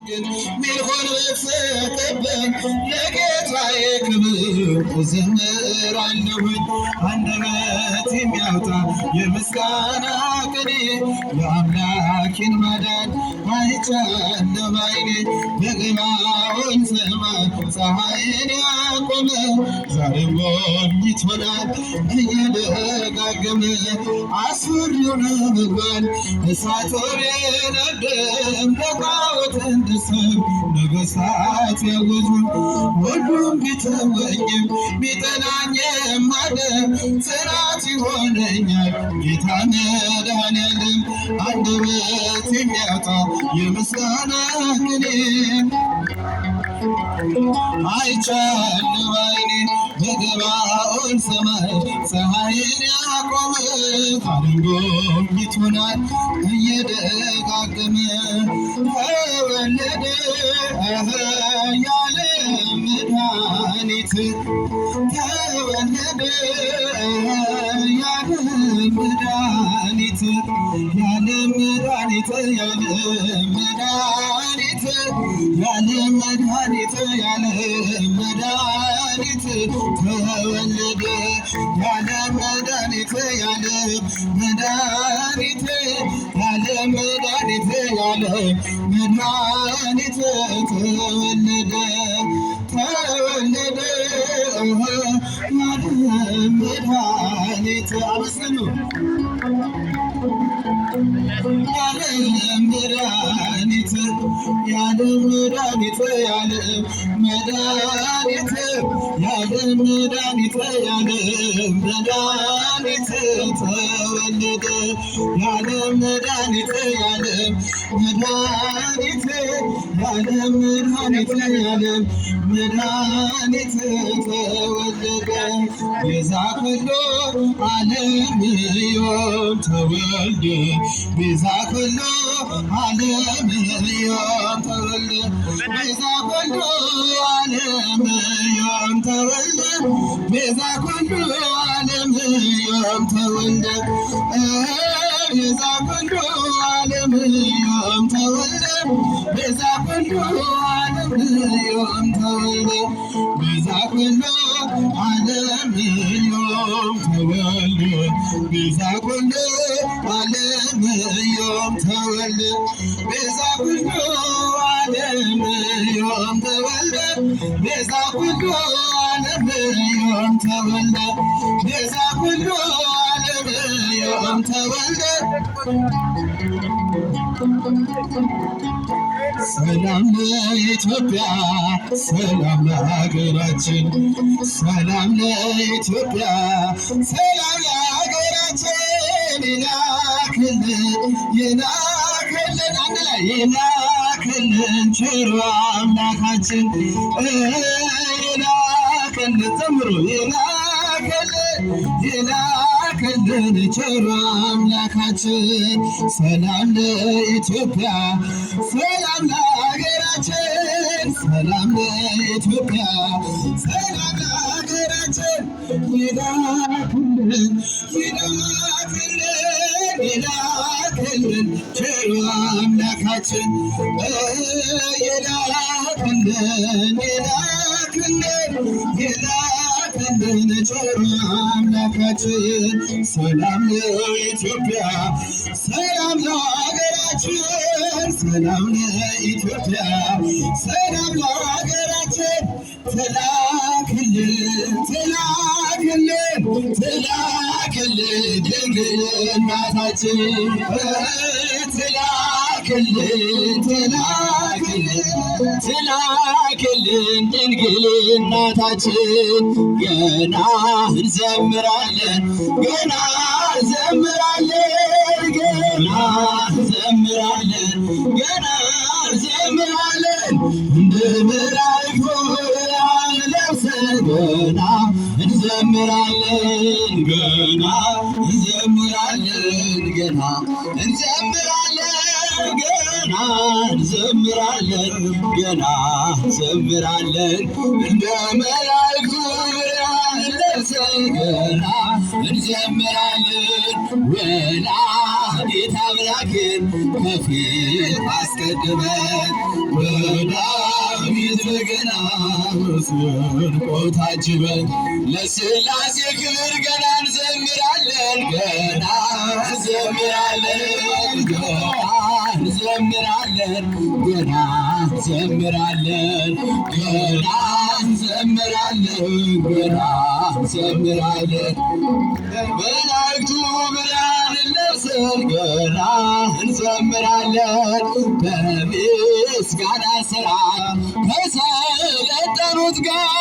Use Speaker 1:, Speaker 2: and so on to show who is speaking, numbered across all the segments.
Speaker 1: ሚሆን በተቀበል ለጌታዬ ክብር እዘምራለሁኝ። አንደበት የሚያወጣ የምስጋና ቅኔ የአምላኬን ማዳን አይቻለሁ ባይኔ። በገባዖን ሰማይ ፀሐይን ያቆመ ዛሬም ጎብኝቶናል እየደጋገመ። አስፈሪው ነበልባል እሳት ቢነድም ለጣዖት እንድሰግድ ነገሥታት ያወጁ። ሁሉም ቢተወኝም ቢጠላኝም አለ ጽናት ይሆነኛል ጌታ መድኃኔዓለም። አንደበት የሚያወጣ የምስጋና ቅኔ አይቻለሁ ባይኔ። በገባዖን ሰማይ ፀሐይን ያቆመ ዛሬም ጎብኝቶናል እየደጋገመ። ተወለደ ያለ መድኃኒት ተወለደ ያለ መድኃኒት ያለ መድኃኒት ያለ መድኃኒት ያለ መድኃኒት ያለ መድኃኒት ተወለደ ያለ መድኃኒት ያለ መድኃኒት ያለ መድኃኒት ያለ መድኃኒት ተወለደ ተወለደ ያለ መድኃኒት። አመስግኑ። ያለ መድኃኒት ያለ መድኃኒት ያለ መድኃኒት ያለ መድኃኒት ያለ መድኃኒት ተወለደ ያለ መድኃኒት ያለ መድኃኒት ያለ መድኃኒት ያለ መድኃኒት ተወለደ። ቤዛ ኩሉ ዓለም ዮም ተወልደ ቤዛ ኩሉ ዓለም ዮም ተወልደ ቤዛ ኩሉ ዓለም ዮም ተወልደ ቤዛ ኩሉ ዓለም ዮም ተወልደ ቤዛ ኩሉ ዓለም ዮም ተወልደ ቤዛ ኩሉ ዓለም ዮም ተወልደ ቤዛ ኩሉ ዓለም ዮም ተወልደ ቤዛ ኩሉ ዓለም ዮም ተወልደ ቤዛ ኩሉ ዓለም ዮም ተወልደ ቤዛ ኩሉ ዓለም ዮም ተወልደ ቤዛ ኩሉ ዓለም ዮም ተወልደ። ሰላም ለኢትዮጵያ ሰላም ለሀገራችን ሰላም ለኢትዮጵያ ሰላም ለሀገራችን ይላክልን ይላክልን አንድ ላይ ይላክልን ቸሩ አምላካችን ይላክልን ዘምሩ ይላክልን ይላክልን ቸሩ አምላካችን። ሰላም ለኢትዮጵያ ሰላም ለሀገራችን ሰላም ለኢትዮጵያ ሰላም ለሀገራችን ይላክልን ይላክልን ይላክልን ቸሩ አምላካችን ይላክልን ይላክልን ይላክልን ቸሩ አምላካችን። ሰላም ለኢትዮጵያ ሰላም ለሀገራችን ሰላም ለኢትዮጵያ ሰላም ለሀገራችን ትላክልን ትላክልን ትላክልን ድንግል እናታችን ትላክልን ትላክልን ትላክልን ድንግል እናታችን። ገና እንዘምራለን ገና እንዘምራለን ገና እንዘምራለን ገና እንዘምራለን እንደ መላእክቱ ለብሰን ገና እንዘምራለን ገና እንዘምራለን ገና እንዘምራለን ገና እንዘምራለን ገና እንዘምራለን እንደ መላእክቱ ለብሰን ገና እንዘምራለን። ወላዲተ አምላክን ከፊት አስቀድመን በዳዊት በገና መሰንቆ ታጅበን ለሥላሴ ክብር ገና እንዘምራለን ገና እንዘምራለን ገና እንዘምራለን ገና እንዘምራለን ገና እንዘምራለን መላእክቱ ብርሃን ለብሰን ገና እንዘምራለን በምስጋና ሥርዓት ከሰለጠኑት ጋር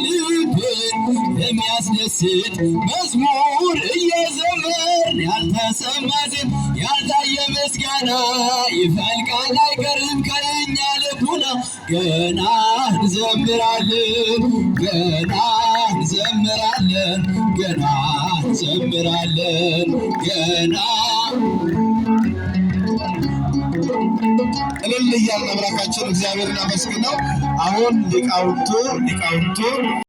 Speaker 1: ልብን የሚያስደስት መዝሙር እየዘመርን ያልተሰማ ዜማ ያልታየ ምስጋና ይፈልቃል አይቀርም ከእኛ ልቡና ገና እንዘምራለን ገና እንዘምራለን ገና እንዘምራለን ገና እልል እያልን አምላካችን እግዚአብሔርን አመስግነው። አሁን ሊቃውንቱ